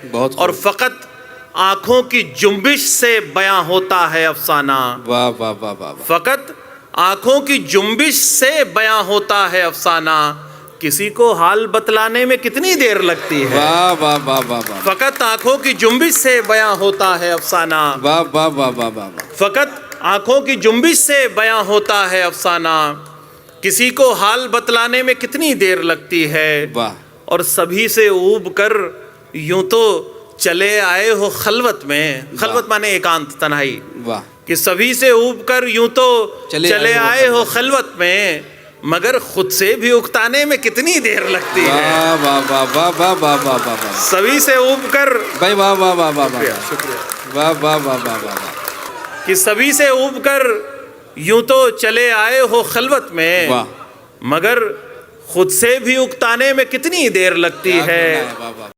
बहुत और फ़कत आँखों की जुम्बिश से बयां होता है अफसाना। वाह वाह वाह वाह वाह। फ़कत आँखों की जुम्बिश से बयां होता है अफसाना, किसी को हाल बतलाने में कितनी देर लगती है। वाह वाह वाह वाह वाह। फ़कत आँखों की जुम्बिश से बयां होता है अफसाना। वाह वाह वाह वाह वाह वाह। फ़कत आँखों की जुम्बिश से बयां होता है अफसाना, किसी को हाल बतलाने में कितनी देर लगती है। वाह। और सभी से ऊब कर यूं तो चले आए हो खलवत में। खलवत माने एकांत, तन्हाई। वाह। कि सभी से ऊब कर यूं तो चले आए हो खलवत में, मगर खुद से भी उकताने में कितनी देर लगती है। वाह वाह वाह वाह वाह वाह वाह वाह वाह। सभी से ऊब कर भाई वाह वाह वाह वाह वाह। शुक्रिया। वाह वाह वाह वाह वाह। कि सभी से ऊब कर यूं तो चले आए हो खलवत में, वाह। मगर खुद से भी उकताने में कितनी देर लगती है। वाह वाह।